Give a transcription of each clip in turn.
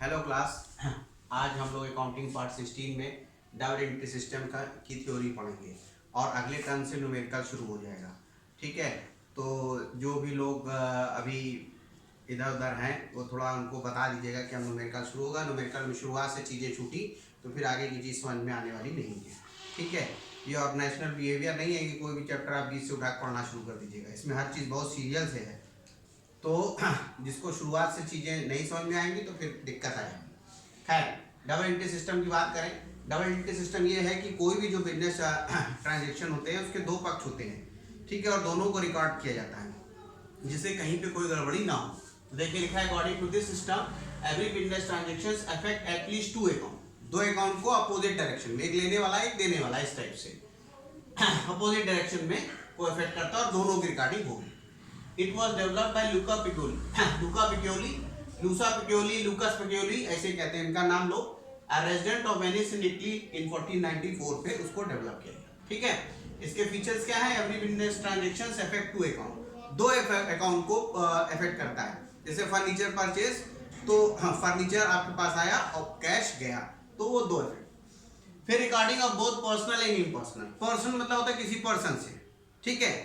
Hello class. आज हम लोग अकाउंटिंग पार्ट 16 में डबल एंट्री सिस्टम की थ्योरी पढ़ेंगे और अगले टर्म से न्यूमेरिकल शुरू हो जाएगा। ठीक है, तो जो भी लोग अभी इधर उधर हैं वो थोड़ा उनको बता दीजिएगा कि हम न्यूमेरिकल शुरू होगा। न्यूमेरिकल में शुरुआत से चीज़ें छूटी तो फिर आगे की चीज़ समझ में आने वाली नहीं है। ठीक है, ये ऑर्गेनाइजेशनल बिहेवियर नहीं है कि कोई भी चैप्टर आप बीच से उठा पढ़ना शुरू कर दीजिएगा। इसमें हर चीज़ बहुत सीरियल से है, तो जिसको शुरुआत से चीज़ें नहीं समझ में आएंगी तो फिर दिक्कत आएगी। खैर, डबल एंट्री सिस्टम की बात करें। डबल एंट्री सिस्टम ये है कि कोई भी जो बिजनेस ट्रांजैक्शन होते हैं उसके दो पक्ष होते हैं। ठीक है, और दोनों को रिकॉर्ड किया जाता है जिससे कहीं पे कोई गड़बड़ी ना हो। तो देखिए लिखा है according to this system every business transactions affect at least two account. दो अकाउंट को अपोजिट डायरेक्शन में, एक लेने वाला एक देने वाला, इस टाइप से अपोजिट डायरेक्शन में को अफेक्ट करता है और दोनों की रिकॉर्डिंग होगी। It was developed by Luca Piccioli, Lucas Piccioli ऐसे कहते हैं इनका नाम लो। A resident of Venice in Italy in 1494 पे उसको डेवलप किया गया। ठीक है, इसके फीचर्स क्या है? Every business transactions affect two account, दो अकाउंट को अफेक्ट करता है। जैसे फर्नीचर परचेज, तो फर्नीचर आपके पास आया और कैश गया, तो वो दो अफेक्ट। फिर recording of both personal and impersonal. Personal मतलब होता है किसी पर्सन से। ठीक है,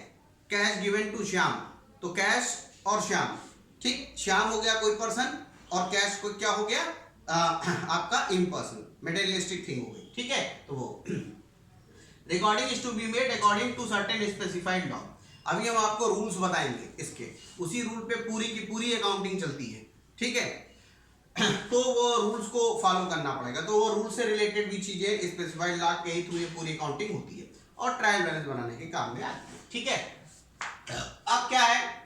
कैश गिवन टू श्याम, तो कैश और श्याम। ठीक, श्याम हो गया कोई पर्सन और कैश को क्या हो गया आपका इम्पर्सनल मटेरियलिस्टिक थिंग हो गई। ठीक है, तो वो recording is to be made according to certain specified law. अभी हम आपको रूल्स बताएंगे इसके, उसी रूल पे पूरी की पूरी अकाउंटिंग चलती है। ठीक है, तो वो रूल्स को फॉलो करना पड़ेगा। तो वो रूल से रिलेटेड भी चीजें स्पेसिफाइड लॉ के ही थ्रू ये पूरी अकाउंटिंग होती है और ट्रायल बैलेंस बनाने के काम में आती है। ठीक है, अब क्या है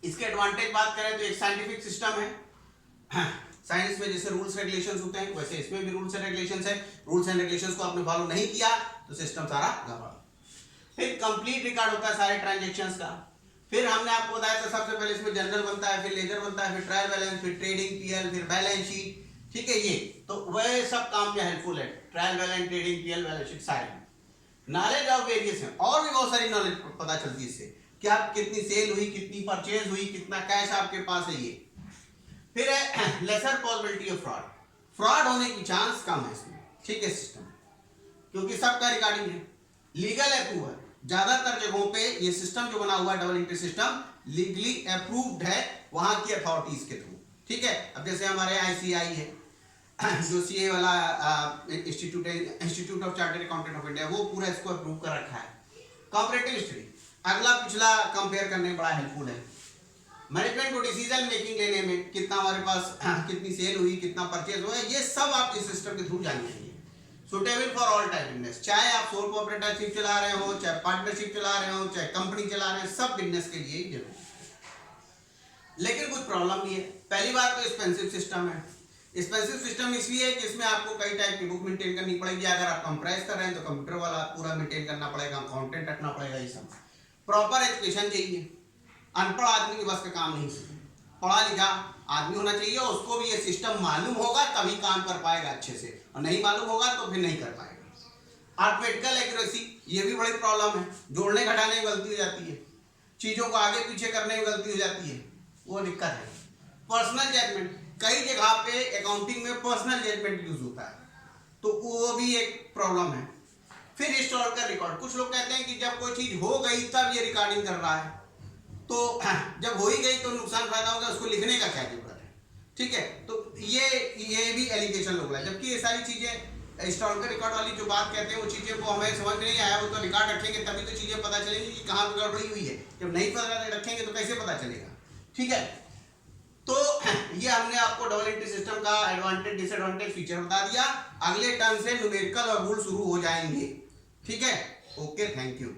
इसके एडवांटेज बात करें तो एक साइंटिफिक सिस्टम है। साइंस में जैसे रूल्स रेगुलेशंस होते हैं वैसे इसमें भी रूल्स एंड रेगुलेशंस है। रूल्स एंड रेगुलेशंस को आपने फॉलो नहीं किया तो सिस्टम सारा गड़बड़। फिर कंप्लीट रिकॉर्ड होता है सारे ट्रांजैक्शंस का। फिर हमने आपको बताया था सबसे पहले इसमें जनरल बनता है, फिर लेजर बनता है, फिर ट्रायल बैलेंस, फिर ट्रेडिंग पीएल, फिर बैलेंस शीट। ठीक है, ये तो वह सब काम में हेल्पफुल है। Trial balance, trading PL, balance sheet सारे। नॉलेज ऑफ वेरियस है, और भी बहुत सारी नॉलेज पता चलती है इससे कि आप कितनी सेल हुई, कितनी परचेज हुई, कितना कैश आपके पास है ये। फिर है lesser possibility of fraud, fraud होने की चांस कम है इसमें। ठीक है, सिस्टम क्योंकि सबका रिकॉर्डिंग है। लीगल अप्रूवल, ज्यादातर जगहों पे ये सिस्टम जो बना हुआ है double entry system legally approved है वहां की अथॉरिटीज के थ्रू। ठीक है, अब जैसे हमारे ICAI है जो CA वाला इंस्टीट्यूट है, institute of chartered accountant of India, वो पूरा इसको अप्रूव कर रखा है। कॉपरेटिव हिस्ट्री अगला पिछला कंपेयर करने में बड़ा हेल्पफुल है। मैनेजमेंट को डिसीजन मेकिंग लेने में कितना हमारे पास कितनी सेल हुई, कितना परचेज हुआ, ये सब आप इस सिस्टम के थ्रू जान जाएंगे। Suitable for all type business, चाहे आप सोल प्रोप्राइटरशिप चला रहे हो, चाहे पार्टनरशिप चला रहे हो, चाहे कंपनी चला रहे हैं, सब बिजनेस के लिए ही जरूरी है। लेकिन कुछ प्रॉब्लम भी है। पहली बात तो एक्सपेंसिव सिस्टम है। एक्सपेंसिव सिस्टम इसलिए है कि इसमें आपको कई टाइप की बुक मेंटेन करनी पड़ेगी। अगर आप कंप्रेस कर रहे हैं तो कंप्यूटर वाला पूरा मेंटेन करना पड़ेगा, अकाउंटेंट रखना पड़ेगा, ये सब। प्रॉपर एजुकेशन चाहिए, अनपढ़ आदमी के बस का काम नहीं है। पढ़ा लिखा आदमी होना चाहिए, उसको भी ये सिस्टम मालूम होगा तभी काम कर पाएगा अच्छे से, और नहीं मालूम होगा तो फिर नहीं कर पाएगा। अर्थमेटिकल एक्यूरेसी, ये भी बड़ी प्रॉब्लम है। जोड़ने घटाने में गलती हो जाती है, चीजों को आगे पीछे करने में गलती हो जाती है, वो दिक्कत है। पर्सनल जजमेंट, कई जगह पे अकाउंटिंग में पर्सनल जजमेंट यूज होता है, तो वो भी एक प्रॉब्लम है। फिर हिस्टोरिकल रिकॉर्ड, कुछ लोग कहते हैं कि जब कोई चीज हो गई तब ये रिकॉर्डिंग कर रहा है, तो जब हो ही गई तो नुकसान फायदा होगा, उसको लिखने का क्या जरूरत है। ठीक है, तो ये भी एलिगेशन लोग है। जबकि ये सारी चीजें हिस्टोरिकल रिकॉर्ड वाली जो बात कहते हैं वो चीजें को हमें समझ में नहीं आया। वो तो रिकॉर्ड रखेंगे तभी तो चीजें पता चलेंगी कि कहाँ गड़बड़ी हुई है। जब नहीं पता रखेंगे तो कैसे पता चलेगा। ठीक है, तो ये हमने आपको डबल एंट्री सिस्टम का एडवांटेज, डिसएडवांटेज, फीचर बता दिया। अगले टर्म से न्यूमेरिकल और रूल शुरू हो जाएंगे। ठीक है, ओके, थैंक यू।